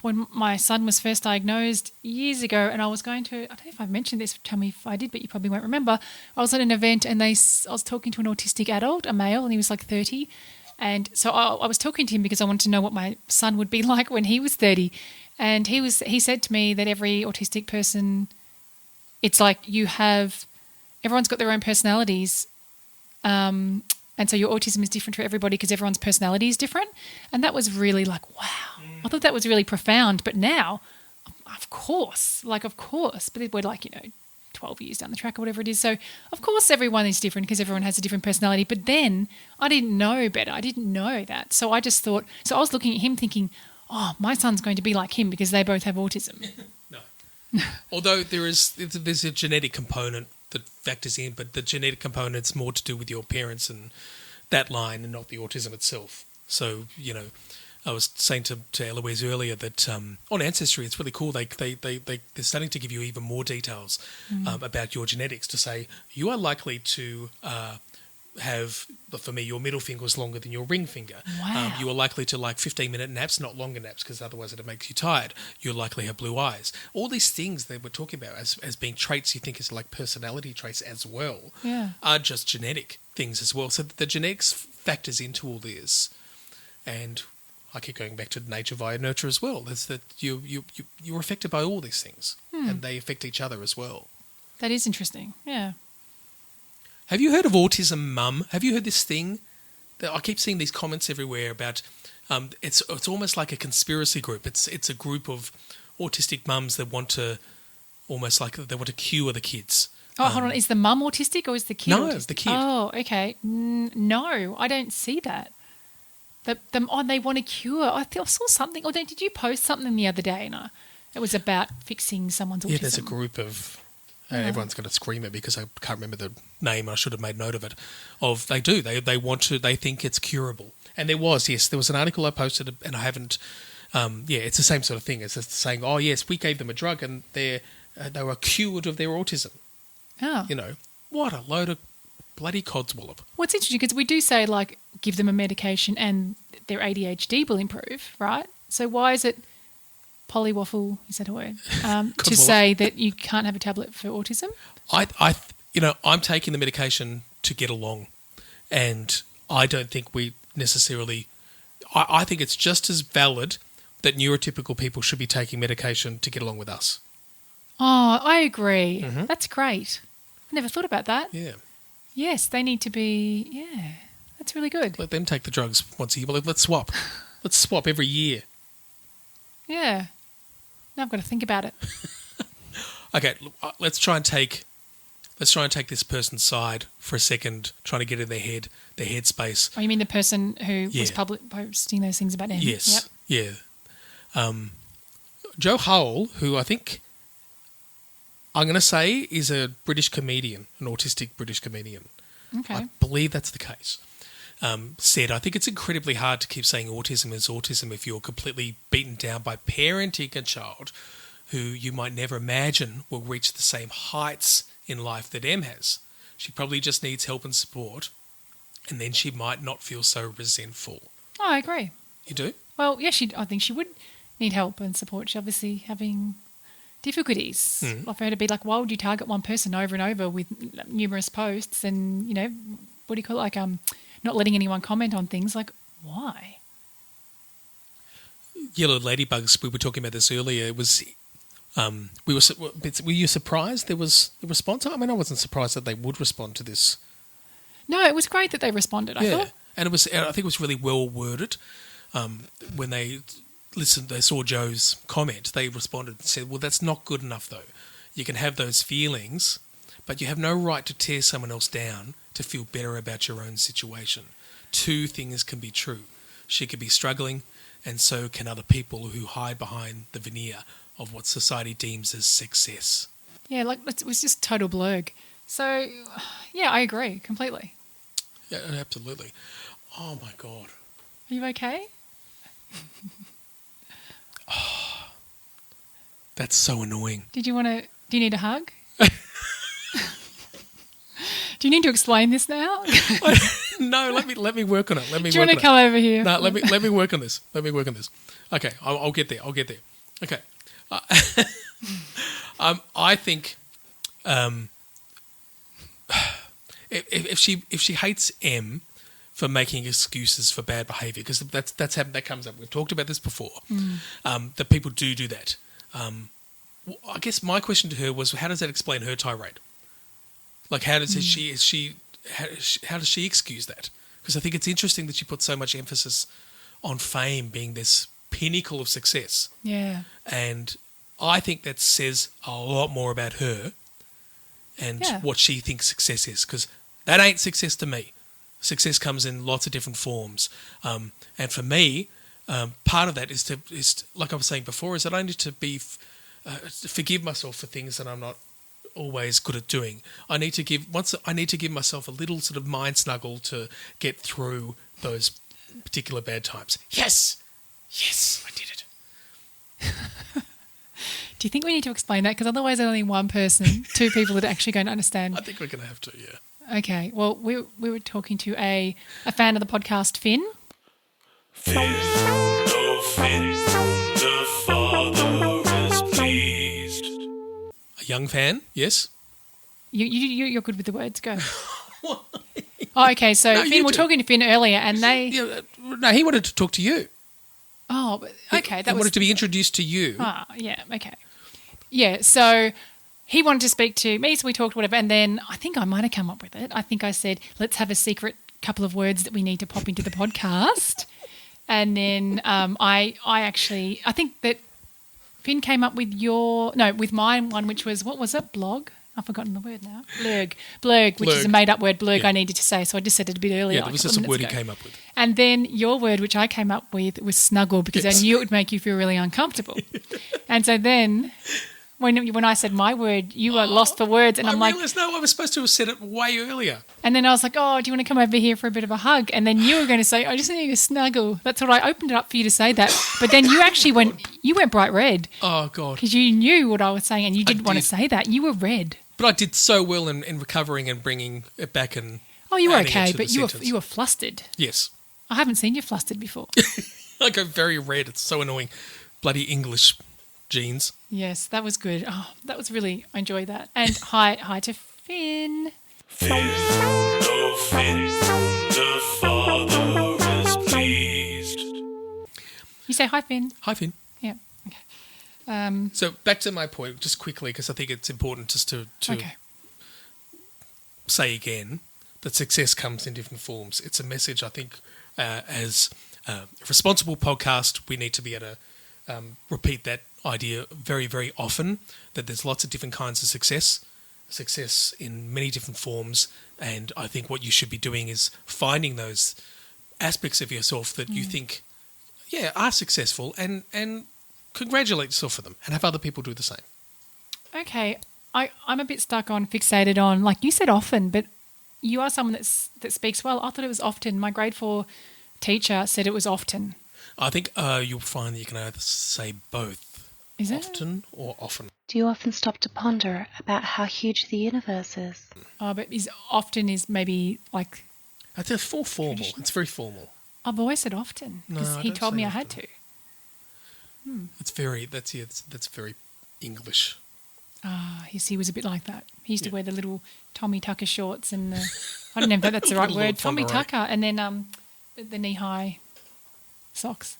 when my son was first diagnosed years ago, and I was going to, I don't know if I've mentioned this, tell me if I did, but you probably won't remember. I was at an event and I was talking to an autistic adult, a male, and he was like 30. And so I was talking to him because I wanted to know what my son would be like when he was 30. And he said to me that every autistic person, it's like everyone's got their own personalities. And so your autism is different for everybody because everyone's personality is different. And that was really like, wow. I thought that was really profound. But now, of course. But we're like, 12 years down the track or whatever it is. So, of course, everyone is different because everyone has a different personality. But then I didn't know better. I didn't know that. So I just thought, I was looking at him thinking, my son's going to be like him because they both have autism. No. Although there's a genetic component that factors in, but the genetic component's more to do with your parents and that line and not the autism itself. So, I was saying to Eloise earlier that on Ancestry, it's really cool. They're starting to give you even more details about your genetics to say you are likely to have, for me, your middle finger is longer than your ring finger. Wow. You are likely to like 15-minute naps, not longer naps, because otherwise it makes you tired. You'll likely have blue eyes. All these things that we're talking about as being traits you think is like personality traits as well are just genetic things as well. So the genetics factors into all this. And I keep going back to nature via nurture as well. That's that you're affected by all these things, and they affect each other as well. That is interesting. Yeah. Have you heard of autism mum? Have you heard this thing? I keep seeing these comments everywhere about. It's almost like a conspiracy group. It's a group of autistic mums that want to almost like they want to cure the kids. Oh, hold on. Is the mum autistic or is the kid No, autistic? it's the kid. Oh, okay. No, I don't see that. They want to cure. I saw something. Or did you post something the other day? No, it was about fixing someone's autism. Yeah, there's a group of. Everyone's going to scream it because I can't remember the name. I should have made note of it. They want to. They think it's curable. And there was an article I posted, and I haven't. It's the same sort of thing. It's just saying, oh yes, we gave them a drug, and they were cured of their autism. Oh. You know, what a load of bloody codswallop. Well, it's interesting because we do say, like, give them a medication and their ADHD will improve, right? So why is it polywaffle, is that a word, to say that you can't have a tablet for autism? I'm taking the medication to get along, and I don't think we necessarily... I think it's just as valid that neurotypical people should be taking medication to get along with us. Oh, I agree. Mm-hmm. That's great. I never thought about that. Yeah. Yes, they need to be... Yeah, that's really good. Let them take the drugs once a year. Let's swap. Let's swap every year. Yeah. Now I've got to think about it. Okay, let's try and take this person's side for a second, trying to get in their headspace. Oh, you mean the person who was posting those things about him? Yes. Yep. Yeah. Joe Howell, who I think I'm going to say is a British comedian, an autistic British comedian. Okay. I believe that's the case. Said, I think it's incredibly hard to keep saying autism is autism if you're completely beaten down by parenting a child who you might never imagine will reach the same heights in life that Em has. She probably just needs help and support, and then she might not feel so resentful. Oh, I agree. You do? Well, yeah, I think she would need help and support. She's obviously having difficulties. For her to be like, why would you target one person over and over with numerous posts and, what do you call it, like not letting anyone comment on things? Like, why? Yellow ladybugs, we were talking about this earlier. It was... were you surprised there was a response? I mean, I wasn't surprised that they would respond to this. No, it was great that they responded, I thought. And I think it was really well worded. When they saw Joe's comment, they responded and said, well, that's not good enough, though. You can have those feelings, but you have no right to tear someone else down to feel better about your own situation. Two things can be true. She could be struggling, and so can other people who hide behind the veneer of what society deems as success. Yeah, like it was just total blurg. So, yeah, I agree completely. Yeah, absolutely. Oh, my God. Are you okay? Oh, that's so annoying. Do you need a hug? Do you need to explain this now? No, let me work on it. Do you want to come over here? No, let me work on this. Okay, I'll get there. Okay. I think if she hates M for making excuses for bad behaviour, because that's happened, that comes up. We've talked about this before. That people do that. I guess my question to her was, how does that explain her tirade? Like, how does she excuse that? Because I think it's interesting that she puts so much emphasis on fame being this pinnacle of success. Yeah. And I think that says a lot more about her and what she thinks success is, because that ain't success to me. Success comes in lots of different forms. And for me, part of that is like I was saying before, is that I need to forgive myself for things that I'm not always good at doing. I need to give myself a little sort of mind snuggle to get through those particular bad times. Yes, I did it. Do you think we need to explain that? Because otherwise only one person, two people that are actually going to understand. I think we're going to have to, yeah. Okay, well, we were talking to a fan of the podcast, Finn. Finn, oh Finn, the father is pleased. A young fan, yes? You're good with the words, go. Oh, okay, so Finn, we're talking to Finn earlier and they... No, he wanted to talk to you. Oh, but- okay. He wanted to be introduced to you. Ah, yeah, okay. Yeah, so he wanted to speak to me, so we talked, whatever, and then I think I might have come up with it. I think I said, let's have a secret couple of words that we need to pop into the podcast. And then I think that Finn came up with with mine one, which was, what was it, blog? I've forgotten the word now. Blurg, which is a made-up word, blurg, Yeah. I needed to say, so I just said it a bit earlier. Yeah, that was just a word he came up with. And then your word, which I came up with, was snuggle, because Yes. I knew it would make you feel really uncomfortable. And so then when I said my word, you were lost for words. And I'm like, realised, no, I was supposed to have said it way earlier. and then I was like, oh, do you want to come over here for a bit of a hug? And then you were going to say, I just need a snuggle. That's what I opened it up for you to say that. But then you actually went bright red Oh, God. because you knew what I was saying and you didn't want to did. say that. You were red. But I did so well in recovering and bringing it back and Oh, you were adding it okay, to but the you sentence. were flustered. Yes. I haven't seen you flustered before. I go very red. It's so annoying. Bloody English genes. Yes, that was good. Oh, that was really, I enjoyed that. And hi to Finn. No Finn, the father is pleased. You say hi, Finn. Hi, Finn. Yeah. Okay. So back to my point, just quickly, because I think it's important just to Okay. say again that success comes in different forms. It's a message, I think, as a responsible podcast, we need to be able to repeat that idea very, very often, that there's lots of different kinds of success in many different forms, and I think what you should be doing is finding those aspects of yourself that you think, are successful, and congratulate yourself for them, and have other people do the same. Okay. I'm a bit fixated on, like you said, often, but you are someone that speaks well. I thought it was often. My grade 4 teacher said it was often. I think you'll find that you can either say both, Is it? often or often. Do you often stop to ponder about how huge the universe is? Oh, but often is maybe like, It's a full formal. It's very formal. I've always said often because No, he don't told say me I had often. to. That's very English. Yes, he was a bit like that. He used to wear the little Tommy Tucker shorts and the, I don't know if that's the right Little word, Lord Tommy Fauntleroy. Tucker, and then the knee-high socks.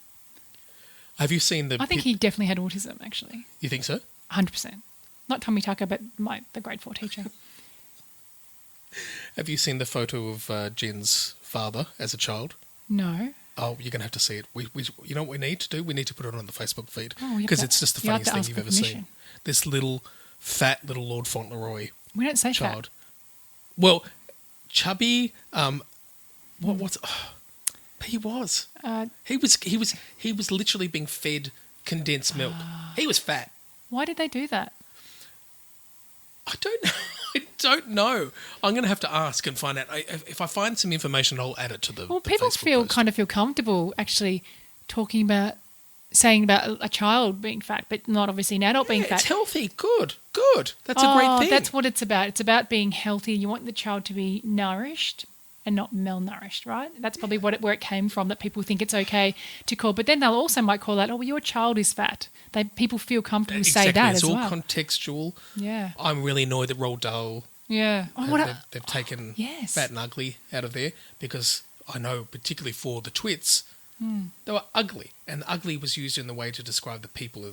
Have you seen the? I think he definitely had autism, actually, You think so? 100%. Not Tommy Tucker, but the grade 4 teacher. Have you seen the photo of Jen's father as a child? No. Oh, you're gonna have to see it. We you know what we need to do? We need to put it on the Facebook feed Oh, because it's just the you have to funniest ask thing you've for ever permission. seen. This little fat little Lord Fauntleroy We don't say child. fat. Well, chubby. What's? He was. He was literally being fed condensed milk. He was fat. Why did they do that? I don't know. I don't know. I'm going to have to ask and find out. If I find some information, I'll add it to the. Well, the people Facebook post. kind of feel comfortable actually saying about a child being fat, but not obviously an adult being Yeah, fat. it's healthy. Good. That's a great thing. That's what it's about. It's about being healthy. You want the child to be nourished and not malnourished, right? That's probably where it came from, that people think it's okay to call. But then they'll also might call out, oh, well, your child is fat. People feel comfortable to say that it's as all well. contextual. Yeah. I'm really annoyed that Roald Dahl. Yeah. Oh, They've taken yes. fat and ugly out of there because I know, particularly for the twits, Hmm. they were ugly, and ugly was used in the way to describe the people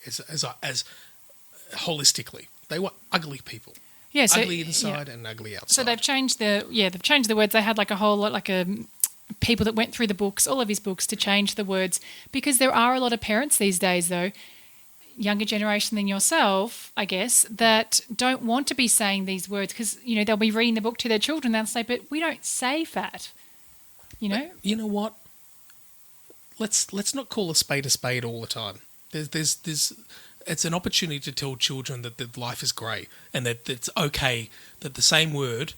as as holistically. They were ugly people. yeah, so, Ugly inside and ugly outside. So they've changed the words. They had like a whole lot, like people that went through the books, all of his books, to change the words, because there are a lot of parents these days, though, younger generation than yourself, I guess, that don't want to be saying these words because, they'll be reading the book to their children. They'll say, but we don't say fat, You know what? Let's not call a spade all the time. There's it's an opportunity to tell children that life is grey and that it's okay that the same word,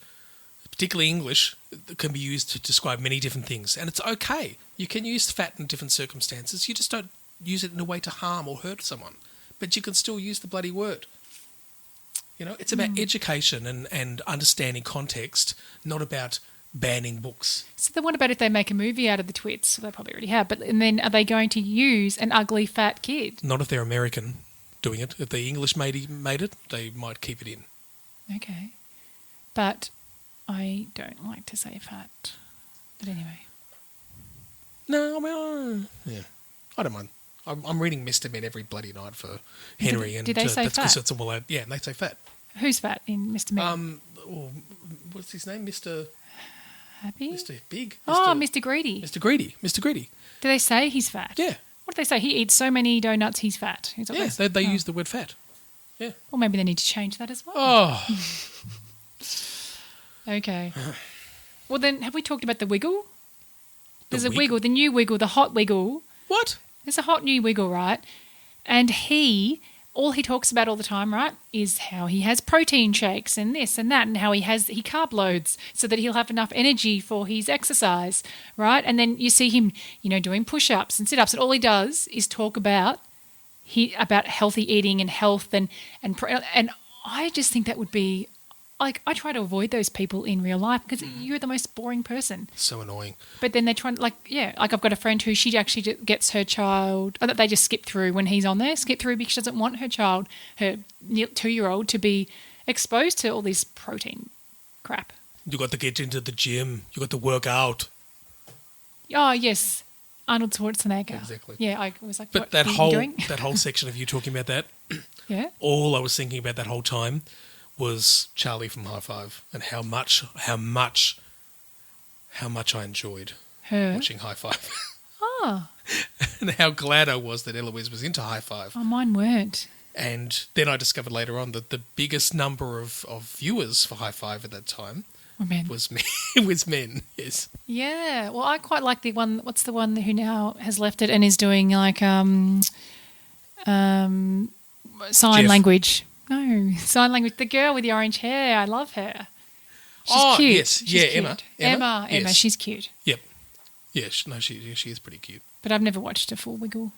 particularly English, can be used to describe many different things, and it's okay. You can use fat in different circumstances. You just don't use it in a way to harm or hurt someone, but you can still use the bloody word. It's about education and understanding context, not about banning books. So then what about if they make a movie out of the twits? Well, they probably already have, and then are they going to use an ugly fat kid? Not if they're American doing it. If the English made it, they might keep it in. Okay. But I don't like to say fat. But anyway. No, I mean, yeah. I don't mind. I'm reading Mr. Men every bloody night for Henry. Did they say that's 'cause fat? it's all yeah, and they say fat. Who's fat in Mr. Men? What's his name? Mr. Happy? Mr. Big? Oh, Mr. Greedy. Mr. Greedy. Mr. Greedy. Do they say he's fat? Yeah. What do they say? He eats so many donuts, he's fat. Is that what Yeah, say? they use the word fat. Yeah. Well, maybe they need to change that as well. Oh. Okay. Well, then, have we talked about the wiggle? There's a wiggle? wiggle, the new wiggle, the hot wiggle. What? There's a hot new wiggle, right? And all he talks about all the time, right, is how he has protein shakes and this and that, and how he carb loads so that he'll have enough energy for his exercise, right? And then you see him, doing push-ups and sit-ups, and all he does is talk about healthy eating and health, and I just think that would be like, I try to avoid those people in real life because you're the most boring person. So annoying. But then they're trying, like I've got a friend who she actually gets her child, they just skip through when he's on there, because she doesn't want her child, her 2-year-old, to be exposed to all this protein crap. You got to get into the gym. You got to work out. Oh, yes. Arnold Schwarzenegger. Exactly. Yeah, I was like, But what that are you whole doing? that whole section of you talking about that, Yeah. all I was thinking about that whole time was Charlie from High Five and how much I enjoyed Her. watching High Five. Oh. And how glad I was that Eloise was into High Five. Oh, mine weren't. And then I discovered later on that the biggest number of viewers for High Five at that time Oh, man. was me. It was men, yes. Yeah. Well, I quite like the one, what's the one who now has left it and is doing like sign Jeff. language. No, sign language. The girl with the orange hair. I love her. She's cute. Yes. She's Yeah, cute. Emma. Emma, Yes. she's cute. Yep. Yeah, she is pretty cute. But I've never watched a full Wiggle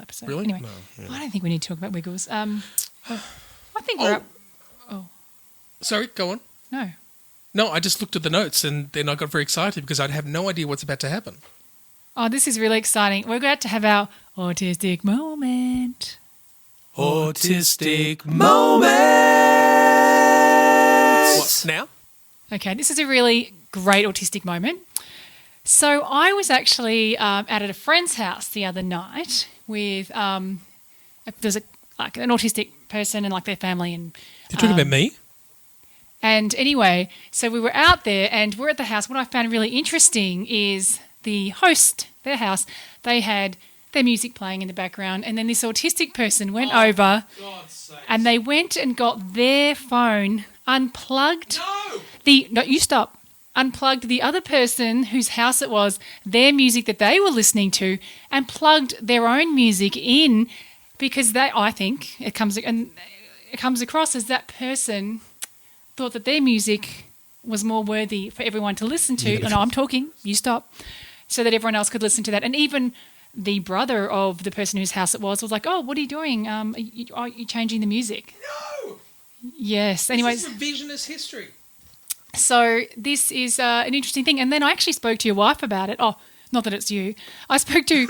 episode. Really? Anyway, No, yeah. I don't think we need to talk about Wiggles. I think we're up. Sorry, go on. No. No, I just looked at the notes and then I got very excited because I'd have no idea what's about to happen. Oh, this is really exciting. We're going to have our autistic moment. Autistic moments. What, now? Okay, this is a really great autistic moment. So I was actually out at a friend's house the other night with there's an autistic person and like their family, and You're talking about me? and anyway, so we were out there and we're at the house. What I found really interesting is the host, their house, they had their music playing in the background, and then this autistic person went over and they went and got their phone, unplugged unplugged the other person whose house it was, their music that they were listening to, and plugged their own music in, because I think it comes across as that person thought that their music was more worthy for everyone to listen to. No, I'm talking, you stop. So that everyone else could listen to that. And even the brother of the person whose house it was like, oh, what are you doing? Are you changing the music? No! Yes. Anyways. This is revisionist history. So this is an interesting thing. And then I actually spoke to your wife about it. Oh, not that it's you. I spoke to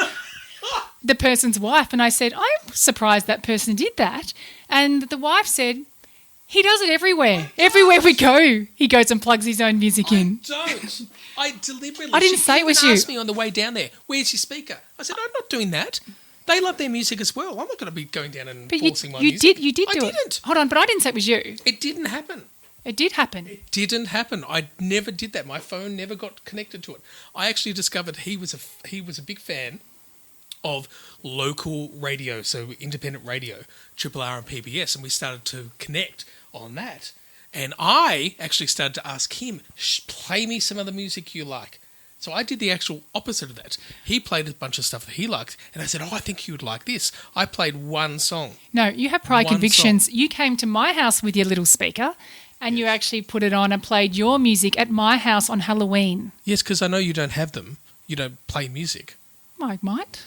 the person's wife and I said, I'm surprised that person did that. And the wife said, he does it everywhere. Everywhere we go, he goes and plugs his own music in. Don't. I deliberately... I didn't say it was you. She asked me on the way down there, where's your speaker? I said, I'm not doing that. They love their music as well. I'm not going to be going down and forcing my music. You did do it. I didn't. Hold on, but I didn't say it was you. It didn't happen. It did happen. It didn't happen. I never did that. My phone never got connected to it. I actually discovered he was a big fan of local radio, so independent radio, Triple R and PBS, and we started to connect on that. And I actually started to ask him, play me some of the music you like. So I did the actual opposite of that. He played a bunch of stuff that he liked, and I said, I think you would like this. I played one song. No, you have prior One convictions. song. You came to my house with your little speaker and you actually put it on and played your music at my house on Halloween. Yes, because I know you don't have them. You don't play music. I might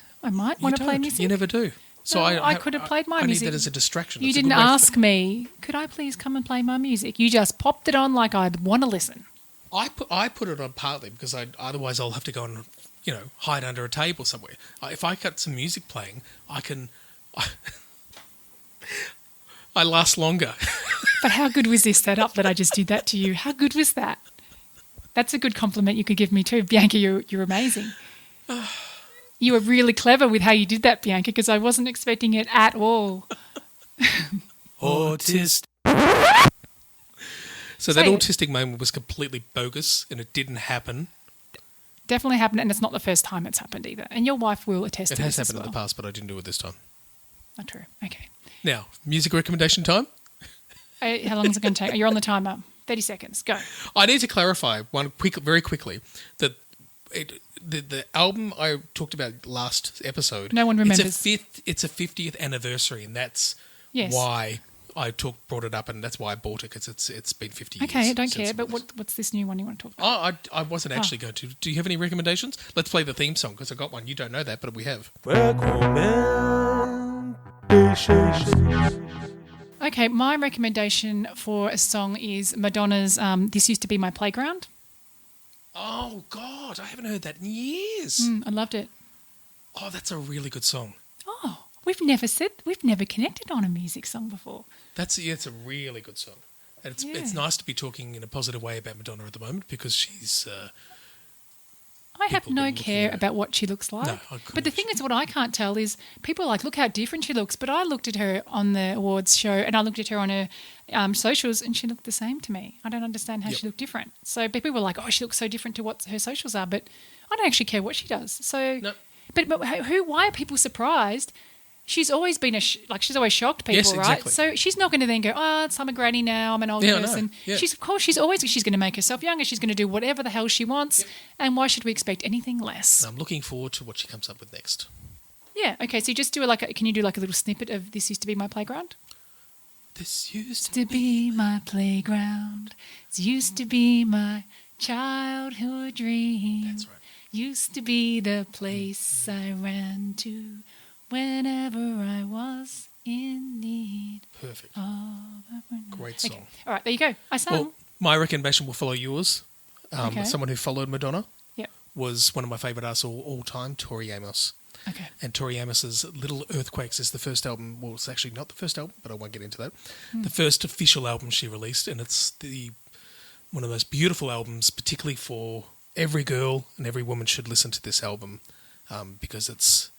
want to play don't. music. You never do. So No, I could have played my I music. need that as a distraction. You It's a didn't good way for- ask me, could I please come and play my music? You just popped it on like I'd want to listen. I put it on partly because otherwise I'll have to go and hide under a table somewhere. If I got some music playing, I last longer. But how good was this setup that I just did that to you? How good was that? That's a good compliment you could give me too. Bianca, you're amazing. You were really clever with how you did that, Bianca, because I wasn't expecting it at all. Autistic. So that autistic moment was completely bogus and it didn't happen. Definitely happened, and it's not the first time it's happened either. And your wife will attest to this. It has as happened well. in the past, but I didn't do it this time. Not true. Okay. Now, music recommendation time. How long is it going to take? You're on the timer. 30 seconds. Go. I need to clarify very quickly that the album I talked about last episode. No one remembers. It's a 50th anniversary, and that's Yes. why I brought it up, and that's why I bought it, because it's been 50 years. Okay, I don't since care. it But was. what's this new one you want to talk about? I wasn't actually going to. Do you have any recommendations? Let's play the theme song, because I got one. You don't know that, but we have. Okay, my recommendation for a song is Madonna's This Used to Be My Playground. Oh, God, I haven't heard that in years. I loved it. Oh, that's a really good song. Oh, we've never connected on a music song before. It's a really good song. And it's Yeah. nice to be talking in a positive way about Madonna at the moment, because she's... I have People no been looking care at it. about what she looks like. No, I couldn't But the thing is, what I can't tell is people are like, look how different she looks. But I looked at her on the awards show and I looked at her on her socials and she looked the same to me. I don't understand how Yep. she looked different. So people were like, oh, she looks so different to what her socials are. But I don't actually care what she does. So, No. but why are people surprised? She's always been she's always shocked people, Yes, right? exactly. So she's not going to then go, oh, I'm a granny now, I'm an old Yeah, I know. person. Yeah. She's going to make herself younger. She's going to do whatever the hell she wants. And why should we expect anything less? I'm looking forward to what she comes up with next. Yeah. Okay. So you just do can you do like a little snippet of This Used to Be My Playground? This used To be my playground. This used to be my childhood dream. That's right. Used to be the place I ran to whenever I was in need Perfect. of a friend. Great Okay. song. All right. There you go. I sang. Well, my recommendation will follow yours. Okay. Someone who followed Madonna Yep. was one of my favourite artists all time, Tori Amos. Okay. And Tori Amos's Little Earthquakes is the first album. Well, it's actually not the first album, but I won't get into that. The first official album she released, and it's one of the most beautiful albums, particularly for every girl and every woman should listen to this album, because it's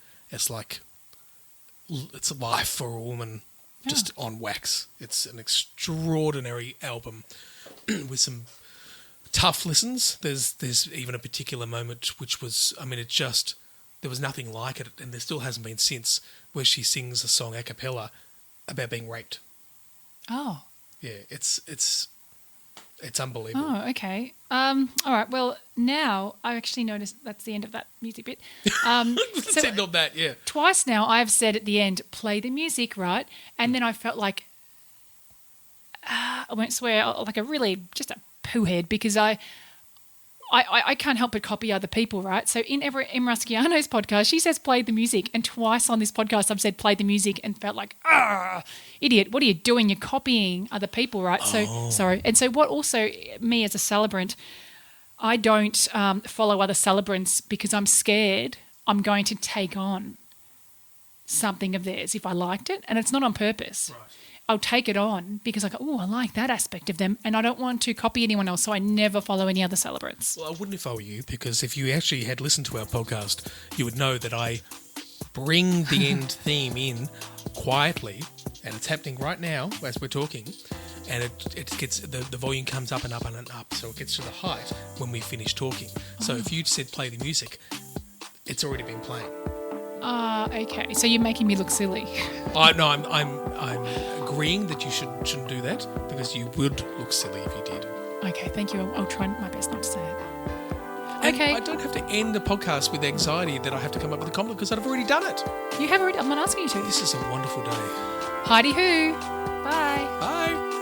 a life for a woman just on wax. It's an extraordinary album with some tough listens. There's even a particular moment which was, there was nothing like it, and there still hasn't been since, where she sings a song a cappella about being raped. Oh. Yeah, it's unbelievable. Oh, okay. All right. Well, now I actually noticed that's the end of that music bit. Let's end on that, yeah. Twice now I've said at the end, play the music, right? And then I felt like, I won't swear, like just a poo head, because I can't help but copy other people, right? So in Rusciano's podcast, she says play the music, and twice on this podcast I've said play the music and felt like, idiot, what are you doing? You're copying other people, right? So, sorry. And so what also, me as a celebrant, I don't follow other celebrants because I'm scared I'm going to take on something of theirs if I liked it, and it's not on purpose. Right. I'll take it on because I go, oh, I like that aspect of them, and I don't want to copy anyone else, so I never follow any other celebrants. Well, I wouldn't if I were you, because if you actually had listened to our podcast, you would know that I bring the end theme in quietly, and it's happening right now as we're talking, and it gets the volume comes up and up and up, so it gets to the height when we finish talking. So if you said play the music, it's already been playing. Okay. So you're making me look silly. No, I'm agreeing that you shouldn't do that, because you would look silly if you did. Okay, thank you. I'll try my best not to say it. And Okay. I don't have to end the podcast with anxiety that I have to come up with a compliment, because I've already done it. You have already. I'm not asking you to. This is a wonderful day. Heidi Who. Bye. Bye.